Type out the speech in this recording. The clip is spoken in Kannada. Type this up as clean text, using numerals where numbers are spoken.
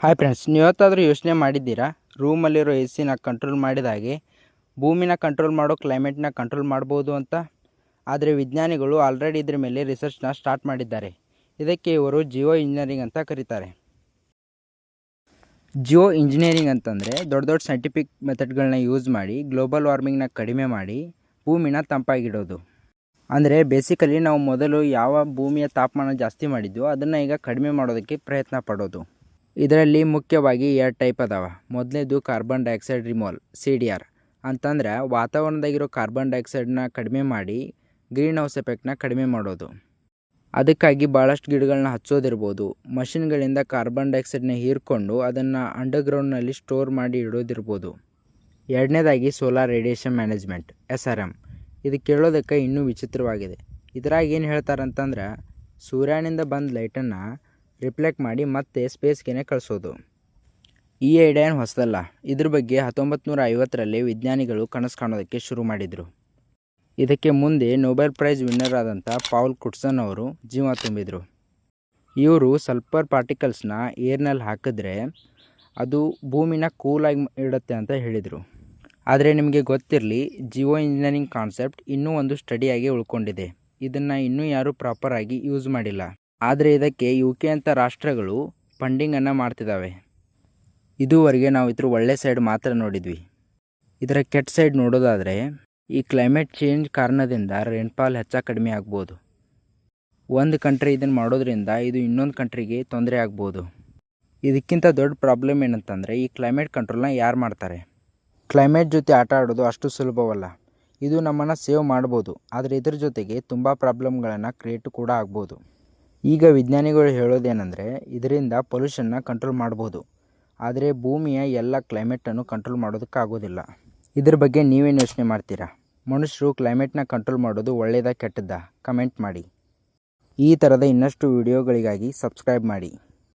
ಹಾಯ್ ಫ್ರೆಂಡ್ಸ್, ನೀವತ್ತಾದರೂ ಯೋಚನೆ ಮಾಡಿದ್ದೀರಾ ರೂಮಲ್ಲಿರೋ ಎ ಸಿನ ಕಂಟ್ರೋಲ್ ಮಾಡಿದ ಹಾಗೆ ಭೂಮಿನ ಕಂಟ್ರೋಲ್ ಮಾಡೋ ಕ್ಲೈಮೇಟ್ನ ಕಂಟ್ರೋಲ್ ಮಾಡ್ಬೋದು ಅಂತ? ಆದರೆ ವಿಜ್ಞಾನಿಗಳು ಆಲ್ರೆಡಿ ಇದ್ರ ಮೇಲೆ ರಿಸರ್ಚ್ನ ಸ್ಟಾರ್ಟ್ ಮಾಡಿದ್ದಾರೆ. ಇದಕ್ಕೆ ಇವರು ಜಿಯೋ ಇಂಜಿನಿಯರಿಂಗ್ ಅಂತ ಕರೀತಾರೆ. ಜಿಯೋ ಇಂಜಿನಿಯರಿಂಗ್ ಅಂತಂದರೆ ದೊಡ್ಡ ದೊಡ್ಡ ಸೈಂಟಿಫಿಕ್ ಮೆಥಡ್ಗಳನ್ನ ಯೂಸ್ ಮಾಡಿ ಗ್ಲೋಬಲ್ ವಾರ್ಮಿಂಗ್ನ ಕಡಿಮೆ ಮಾಡಿ ಭೂಮಿನ ತಂಪಾಗಿಡೋದು. ಅಂದರೆ ಬೇಸಿಕಲಿ ನಾವು ಮೊದಲು ಯಾವ ಭೂಮಿಯ ತಾಪಮಾನ ಜಾಸ್ತಿ ಮಾಡಿದ್ವೋ ಅದನ್ನು ಈಗ ಕಡಿಮೆ ಮಾಡೋದಕ್ಕೆ ಪ್ರಯತ್ನ ಪಡೋದು. ಇದರಲ್ಲಿ ಮುಖ್ಯವಾಗಿ 2 ಟೈಪ್ ಅದಾವ. ಮೊದಲನೇದು ಕಾರ್ಬನ್ ಡೈಆಕ್ಸೈಡ್ ರಿಮೂವಲ್, CDR ಅಂತಂದ್ರೆ ವಾತಾವರಣದಾಗಿರೋ ಕಾರ್ಬನ್ ಡೈಆಕ್ಸೈಡ್ನ ಕಡಿಮೆ ಮಾಡಿ ಗ್ರೀನ್ ಹೌಸ್ ಎಫೆಕ್ಟ್ನ ಕಡಿಮೆ ಮಾಡೋದು. ಅದಕ್ಕಾಗಿ ಭಾಳಷ್ಟು ಗಿಡಗಳನ್ನ ಹಚ್ಚೋದಿರ್ಬೋದು, ಮಷಿನ್ಗಳಿಂದ ಕಾರ್ಬನ್ ಡೈಆಕ್ಸೈಡ್ನ ಹೀರ್ಕೊಂಡು ಅದನ್ನು ಅಂಡರ್ಗ್ರೌಂಡ್ನಲ್ಲಿ ಸ್ಟೋರ್ ಮಾಡಿ ಇಡೋದಿರ್ಬೋದು. ಎರಡನೇದಾಗಿ ಸೋಲಾರ್ ರೇಡಿಯೇಷನ್ ಮ್ಯಾನೇಜ್ಮೆಂಟ್, SRM. ಇದು ಕೇಳೋದಕ್ಕೆ ಇನ್ನೂ ವಿಚಿತ್ರವಾಗಿದೆ. ಇದ್ರಾಗ ಏನು ಹೇಳ್ತಾರಂತಂದ್ರೆ ಸೂರ್ಯನಿಂದ ಬಂದ ಲೈಟನ್ನು ರಿಫ್ಲೆಕ್ಟ್ ಮಾಡಿ ಮತ್ತೆ ಸ್ಪೇಸ್ಗೆ ಕಳಿಸೋದು. ಈ ಐಡಿಯಾ ಏನು ಹೊಸದಲ್ಲ. ಇದ್ರ ಬಗ್ಗೆ 1950ರಲ್ಲಿ ವಿಜ್ಞಾನಿಗಳು ಕನಸು ಕಾಣೋದಕ್ಕೆ ಶುರು ಮಾಡಿದರು. ಇದಕ್ಕೆ ಮುಂದೆ ನೊಬೆಲ್ ಪ್ರೈಸ್ ವಿನ್ನರ್ ಆದಂಥ ಪೌಲ್ ಕ್ರುಟ್ಸನ್ ಅವರು ಜೀವ ತುಂಬಿದರು. ಇವರು ಸಲ್ಫರ್ ಪಾರ್ಟಿಕಲ್ಸ್ನ ಏರ್ನಲ್ಲಿ ಹಾಕಿದ್ರೆ ಅದು ಭೂಮಿನ ಕೂಲಾಗಿ ಇಡುತ್ತೆ ಅಂತ ಹೇಳಿದರು. ಆದರೆ ನಿಮಗೆ ಗೊತ್ತಿರಲಿ, ಜಿಯೋ ಇಂಜಿನಿಯರಿಂಗ್ ಕಾನ್ಸೆಪ್ಟ್ ಇನ್ನೂ ಒಂದು ಸ್ಟಡಿಯಾಗಿ ಉಳ್ಕೊಂಡಿದೆ. ಇದನ್ನು ಇನ್ನೂ ಯಾರೂ ಪ್ರಾಪರಾಗಿ ಯೂಸ್ ಮಾಡಿಲ್ಲ. ಆದರೆ ಇದಕ್ಕೆ UK ಅಂತ ರಾಷ್ಟ್ರಗಳು ಫಂಡಿಂಗನ್ನು ಮಾಡ್ತಿದ್ದಾವೆ. ಇದುವರೆಗೆ ನಾವು ಇದ್ರ ಒಳ್ಳೆ ಸೈಡ್ ಮಾತ್ರ ನೋಡಿದ್ವಿ. ಇದರ ಕೆಟ್ಟ ಸೈಡ್ ನೋಡೋದಾದರೆ ಈ ಕ್ಲೈಮೇಟ್ ಚೇಂಜ್ ಕಾರಣದಿಂದ ರೈನ್ಫಾಲ್ ಕಡಿಮೆ ಆಗ್ಬೋದು. ಒಂದು ಕಂಟ್ರಿ ಇದನ್ನು ಮಾಡೋದ್ರಿಂದ ಇದು ಇನ್ನೊಂದು ಕಂಟ್ರಿಗೆ ತೊಂದರೆ ಆಗ್ಬೋದು. ಇದಕ್ಕಿಂತ ದೊಡ್ಡ ಪ್ರಾಬ್ಲಮ್ ಏನಂತಂದರೆ ಈ ಕ್ಲೈಮೇಟ್ ಕಂಟ್ರೋಲ್ನ ಯಾರು ಮಾಡ್ತಾರೆ? ಕ್ಲೈಮೇಟ್ ಜೊತೆ ಆಟ ಆಡೋದು ಅಷ್ಟು ಸುಲಭವಲ್ಲ. ಇದು ನಮ್ಮನ್ನು ಸೇವ್ ಮಾಡ್ಬೋದು, ಆದರೆ ಇದ್ರ ಜೊತೆಗೆ ತುಂಬ ಪ್ರಾಬ್ಲಮ್ಗಳನ್ನು ಕ್ರಿಯೇಟ್ ಕೂಡ ಆಗ್ಬೋದು. ಈಗ ವಿಜ್ಞಾನಿಗಳು ಹೇಳೋದೇನೆಂದರೆ ಇದರಿಂದ ಪೊಲ್ಯೂಷನ್ನ ಕಂಟ್ರೋಲ್ ಮಾಡ್ಬೋದು, ಆದರೆ ಭೂಮಿಯ ಎಲ್ಲ ಕ್ಲೈಮೇಟನ್ನು ಕಂಟ್ರೋಲ್ ಮಾಡೋದಕ್ಕಾಗೋದಿಲ್ಲ. ಇದ್ರ ಬಗ್ಗೆ ನೀವೇನು ಯೋಚನೆ ಮಾಡ್ತೀರಾ? ಮನುಷ್ಯರು ಕ್ಲೈಮೇಟ್ನ ಕಂಟ್ರೋಲ್ ಮಾಡೋದು ಒಳ್ಳೆಯದಾ ಕೆಟ್ಟದ್ದಾ? ಕಮೆಂಟ್ ಮಾಡಿ. ಈ ಥರದ ಇನ್ನಷ್ಟು ವಿಡಿಯೋಗಳಿಗಾಗಿ ಸಬ್ಸ್ಕ್ರೈಬ್ ಮಾಡಿ.